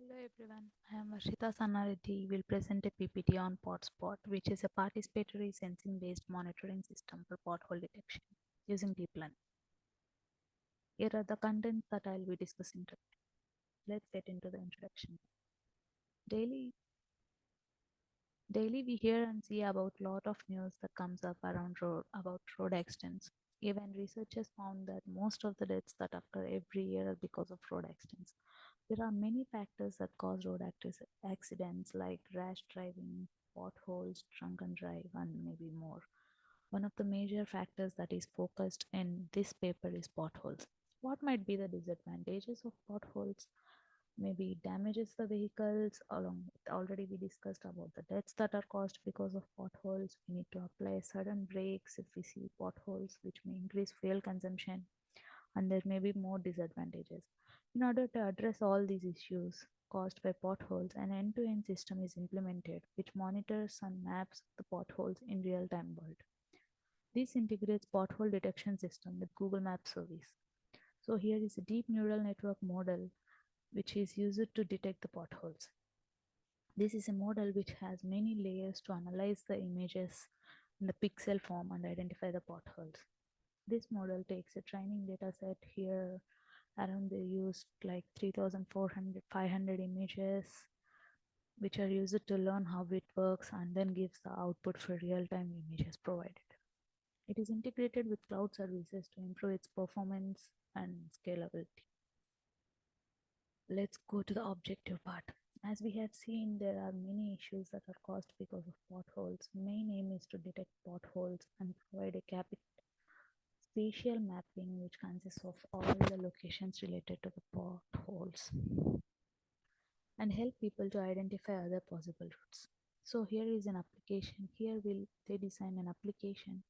Hello everyone, I am Varshitha Sannareddy. Will present a PPT on PotSpot, which is a participatory sensing-based monitoring system for pothole detection using deep learning. Here are the contents that I will be discussing today. Let's get into the introduction. Daily, daily we hear and see about lot of news that comes up around about road accidents. Even researchers found that most of the deaths that occur every year are because of road accidents. There are many factors that cause accidents like rash driving, potholes, drunken drive, and maybe more. One of the major factors that is focused in this paper is potholes. What might be the disadvantages of potholes? Maybe damages the vehicles. Along with already we discussed about the deaths that are caused because of potholes. We need to apply sudden brakes if we see potholes, which may increase fuel consumption, and there may be more disadvantages. In order to address all these issues caused by potholes, an end-to-end system is implemented which monitors and maps the potholes in real-time world. This integrates pothole detection system with Google Maps service. So here is a deep neural network model which is used to detect the potholes. This is a model which has many layers to analyze the images in the pixel form and identify the potholes. This model takes a training data set here around they used like 3,400 500 images which are used to learn how it works and then gives the output for real-time images provided. It is integrated with cloud services to improve its performance and scalability. Let's go to the objective part. As we have seen, there are many issues that are caused because of potholes. Main aim is to detect potholes and provide a spatial mapping which consists of all the locations related to the potholes and help people to identify other possible routes. So here is an application. Here will they design an application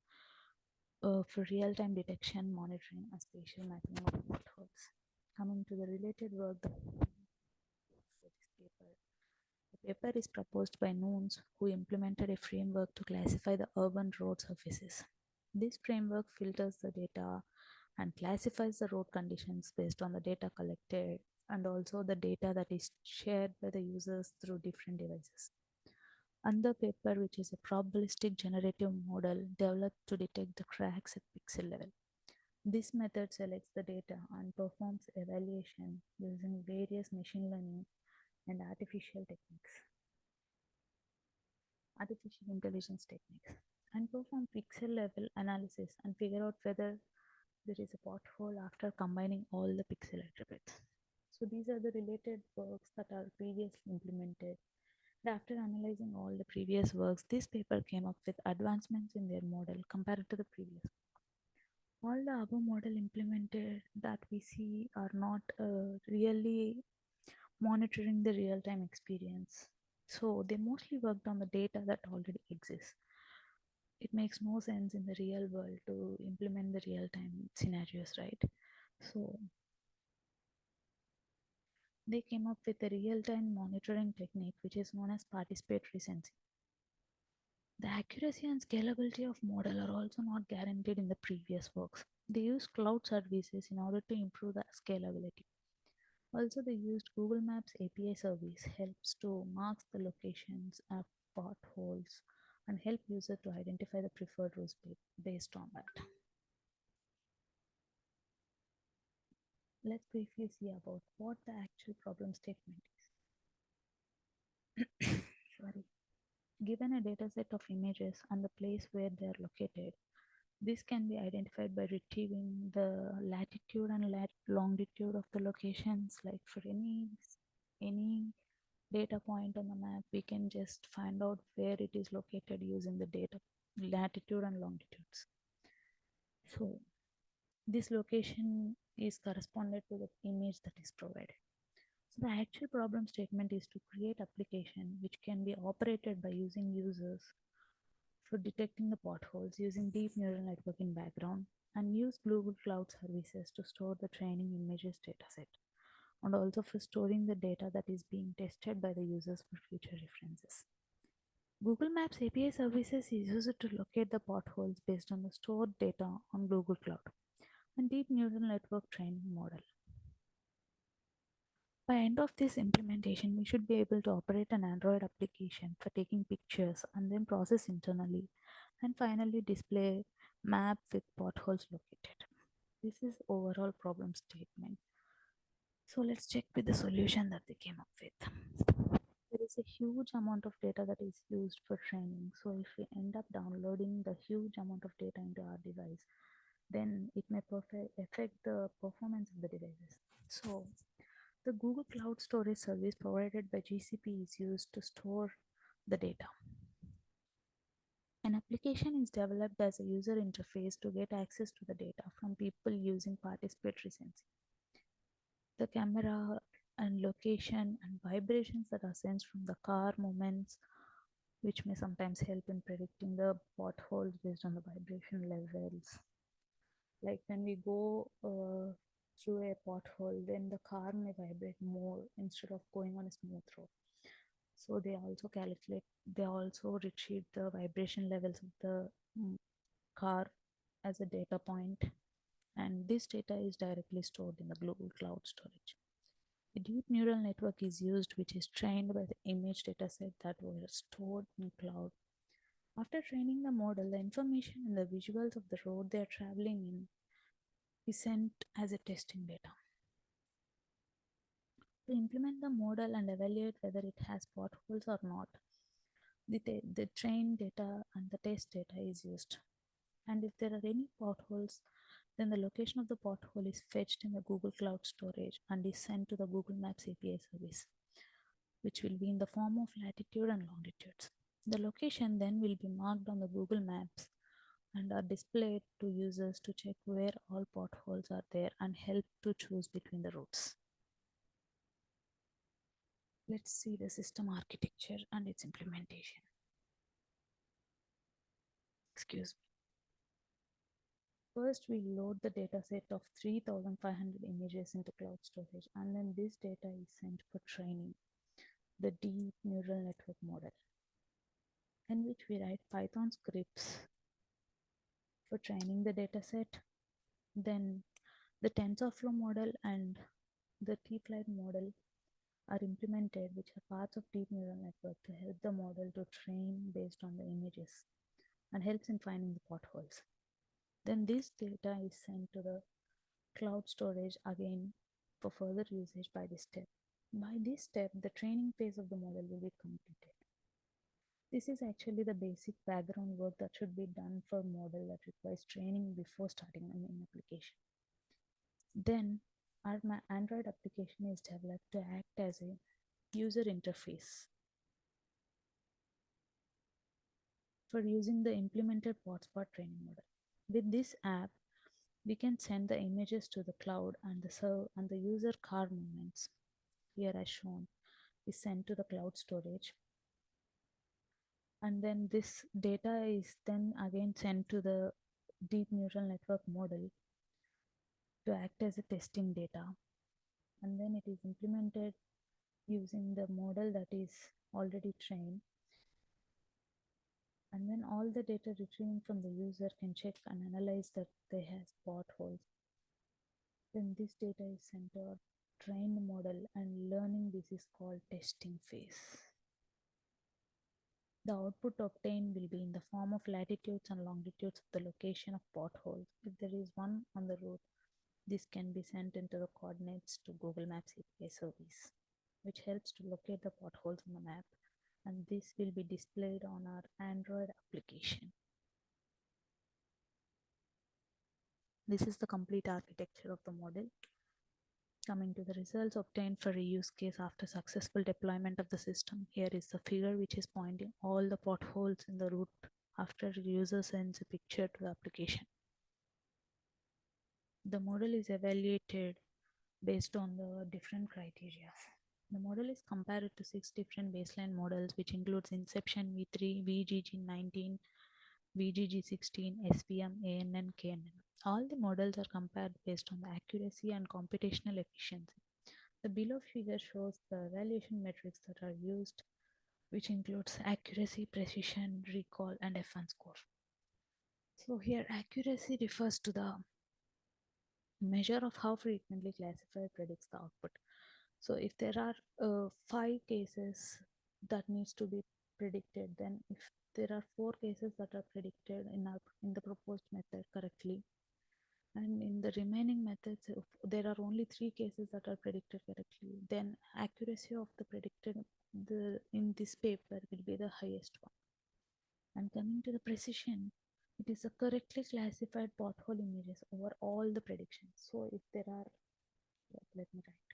for real-time detection, monitoring, and spatial mapping of potholes. Coming to the related work that for this paper. The paper is proposed by Nunes, who implemented a framework to classify the urban road surfaces. This framework filters the data and classifies the road conditions based on the data collected and also the data that is shared by the users through different devices. Another paper, which is a probabilistic generative model developed to detect the cracks at pixel level. This method selects the data and performs evaluation using various machine learning and artificial intelligence techniques, and perform pixel level analysis and figure out whether there is a pothole after combining all the pixel attributes. So these are the related works that are previously implemented. And after analyzing all the previous works, this paper came up with advancements in their model compared to the previous. All the above model implemented that we see are not really monitoring the real-time experience. So they mostly worked on the data that already exists. It makes no sense in the real world to implement the real-time scenarios, right? So they came up with a real-time monitoring technique which is known as participatory sensing. The accuracy and scalability of model are also not guaranteed in the previous works. They use cloud services in order to improve the scalability. Also, they used Google Maps API service helps to mark the locations of potholes and help user to identify the preferred routes based on that. Let's briefly see about what the actual problem statement is. Sorry. Given a dataset of images and the place where they are located, this can be identified by retrieving the latitude and longitude of the locations. Like for any data point on the map, we can just find out where it is located using the data latitude and longitudes. So this location is corresponded to the image that is provided. So the actual problem statement is to create application which can be operated by using users for detecting the potholes using deep neural network in background and use Google Cloud services to store the training images dataset and also for storing the data that is being tested by the users for future references. Google Maps API services is used to locate the potholes based on the stored data on Google Cloud and deep neural network training model. By end of this implementation, we should be able to operate an Android application for taking pictures and then process internally and finally display map with potholes located. This is overall problem statement. So let's check with the solution that they came up with. There is a huge amount of data that is used for training. So if we end up downloading the huge amount of data into our device, then it may affect the performance of the devices. So the Google Cloud Storage service provided by GCP is used to store the data. An application is developed as a user interface to get access to the data from people using participatory sensing. The camera and location and vibrations that are sensed from the car movements, which may sometimes help in predicting the potholes based on the vibration levels. Like when we go through a pothole, then the car may vibrate more instead of going on a smooth road. So they also retrieve the vibration levels of the car as a data point, and this data is directly stored in the Google Cloud Storage. A deep neural network is used, which is trained by the image dataset that were stored in cloud. After training the model, the information and the visuals of the road they are traveling in is sent as a testing data. To implement the model and evaluate whether it has potholes or not, the trained data and the test data is used. And if there are any potholes, then the location of the pothole is fetched in the Google Cloud Storage and is sent to the Google Maps API service, which will be in the form of latitude and longitudes. The location then will be marked on the Google Maps and are displayed to users to check where all potholes are there and help to choose between the routes. Let's see the system architecture and its implementation. Excuse me. First, we load the dataset of 3,500 images into cloud storage, and then this data is sent for training the deep neural network model, in which we write Python scripts for training the dataset. Then the TensorFlow model and the T-Flight model are implemented, which are parts of deep neural network to help the model to train based on the images and helps in finding the potholes. Then this data is sent to the cloud storage again for further usage by this step. By this step, the training phase of the model will be completed. This is actually the basic background work that should be done for a model that requires training before starting an application. Then our Android application is developed to act as a user interface for using the implemented hotspot training model. With this app, we can send the images to the cloud and the user car movements, here as shown, is sent to the cloud storage. And then this data is then again sent to the deep neural network model to act as a testing data. And then it is implemented using the model that is already trained. And then all the data retrieving from the user can check and analyze that they have potholes. Then this data is sent to our trained model, and learning this is called testing phase. The output obtained will be in the form of latitudes and longitudes of the location of potholes. If there is one on the route, this can be sent into the coordinates to Google Maps API service, which helps to locate the potholes on the map, and this will be displayed on our Android application. This is the complete architecture of the model. Coming to the results obtained for a use case after successful deployment of the system, here is the figure which is pointing all the potholes in the route after the user sends a picture to the application. The model is evaluated based on the different criteria. The model is compared to 6 different baseline models, which includes Inception, V3, VGG19, VGG16, SVM, ANN, KNN. All the models are compared based on the accuracy and computational efficiency. The below figure shows the evaluation metrics that are used, which includes accuracy, precision, recall, and F1 score. So here accuracy refers to the measure of how frequently classifier predicts the output. So if there are 5 cases that needs to be predicted, then if there are 4 cases that are predicted in the proposed method correctly, and in the remaining methods, if there are only 3 cases that are predicted correctly, then accuracy of the predicted in this paper will be the highest one. And coming to the precision, it is a correctly classified pothole images over all the predictions. So if there are, let me write,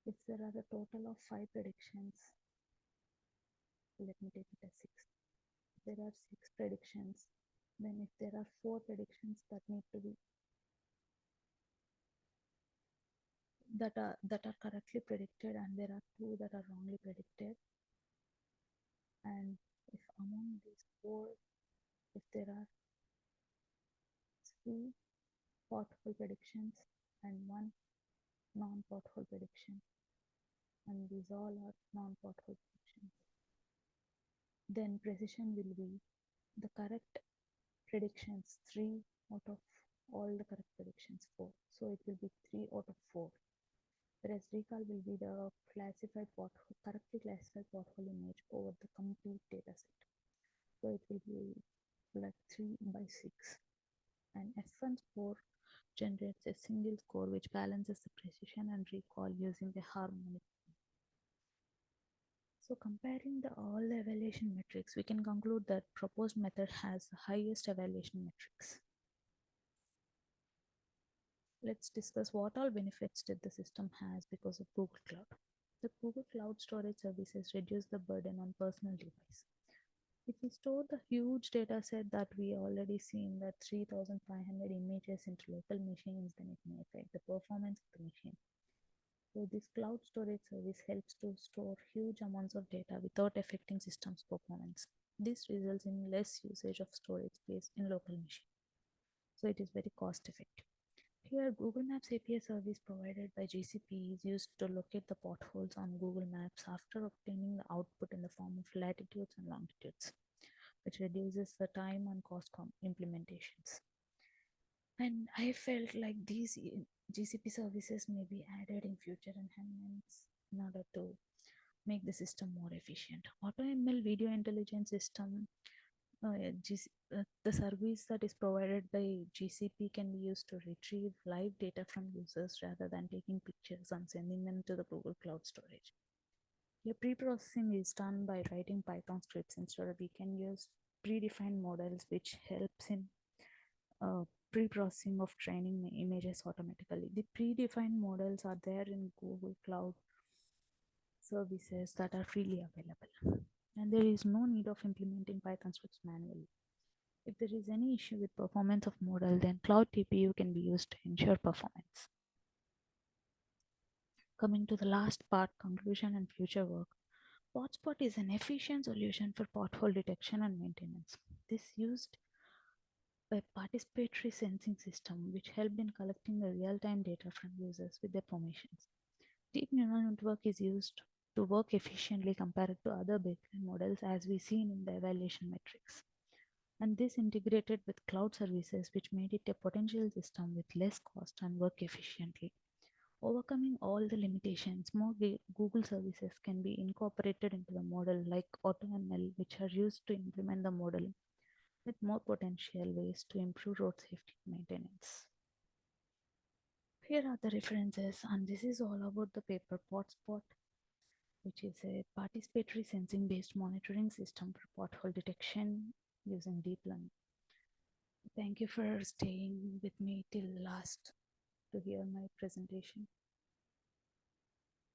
if there are a total of 5 predictions, let me take it as 6. If there are 6 predictions, then if there are 4 predictions that need to be that are correctly predicted, and there are 2 that are wrongly predicted, and if among these 4, if there are 3 pothole predictions and 1 non-pothole prediction, and these all are non-pothole predictions, then precision will be the correct predictions 3 out of all the correct predictions 4. So it will be 3 out of 4. Whereas recall will be the correctly classified pothole image over the complete data set. So it will be like 3 by 6. And F1 score generates a single score which balances the precision and recall using a harmonic. So comparing all the evaluation metrics, we can conclude that proposed method has the highest evaluation metrics. Let's discuss what all benefits did the system has because of Google Cloud. The Google Cloud storage services reduce the burden on personal device. If we store the huge data set that we already seen, that 3,500 images into local machines, then it may affect the performance of the machine. So this cloud storage service helps to store huge amounts of data without affecting system's performance. This results in less usage of storage space in local machine. So it is very cost effective. Here, Google Maps API service provided by GCP is used to locate the potholes on Google Maps after obtaining the output in the form of latitudes and longitudes, which reduces the time and cost implementations. And I felt like these GCP services may be added in future enhancements in order to make the system more efficient. AutoML video intelligence system, the service that is provided by GCP can be used to retrieve live data from users rather than taking pictures and sending them to the Google Cloud storage. Here, pre-processing is done by writing Python scripts. Instead of, we can use predefined models, which helps in uh, pre-processing of training images automatically. The predefined models are there in Google Cloud services that are freely available, and there is no need of implementing Python scripts manually. If there is any issue with performance of model, then Cloud TPU can be used to ensure performance. Coming to the last part, conclusion and future work. Hotspot is an efficient solution for pothole detection and maintenance. This used a participatory sensing system which helped in collecting the real-time data from users with their permissions. Deep neural network is used to work efficiently compared to other baseline models, as we seen in the evaluation metrics. And this integrated with cloud services, which made it a potential system with less cost and work efficiently. Overcoming all the limitations, more Google services can be incorporated into the model like AutoML, which are used to implement the model with more potential ways to improve road safety maintenance. Here are the references, and this is all about the paper Hotspot, which is a participatory sensing based monitoring system for pothole detection using deep learning. Thank you for staying with me till last to hear my presentation.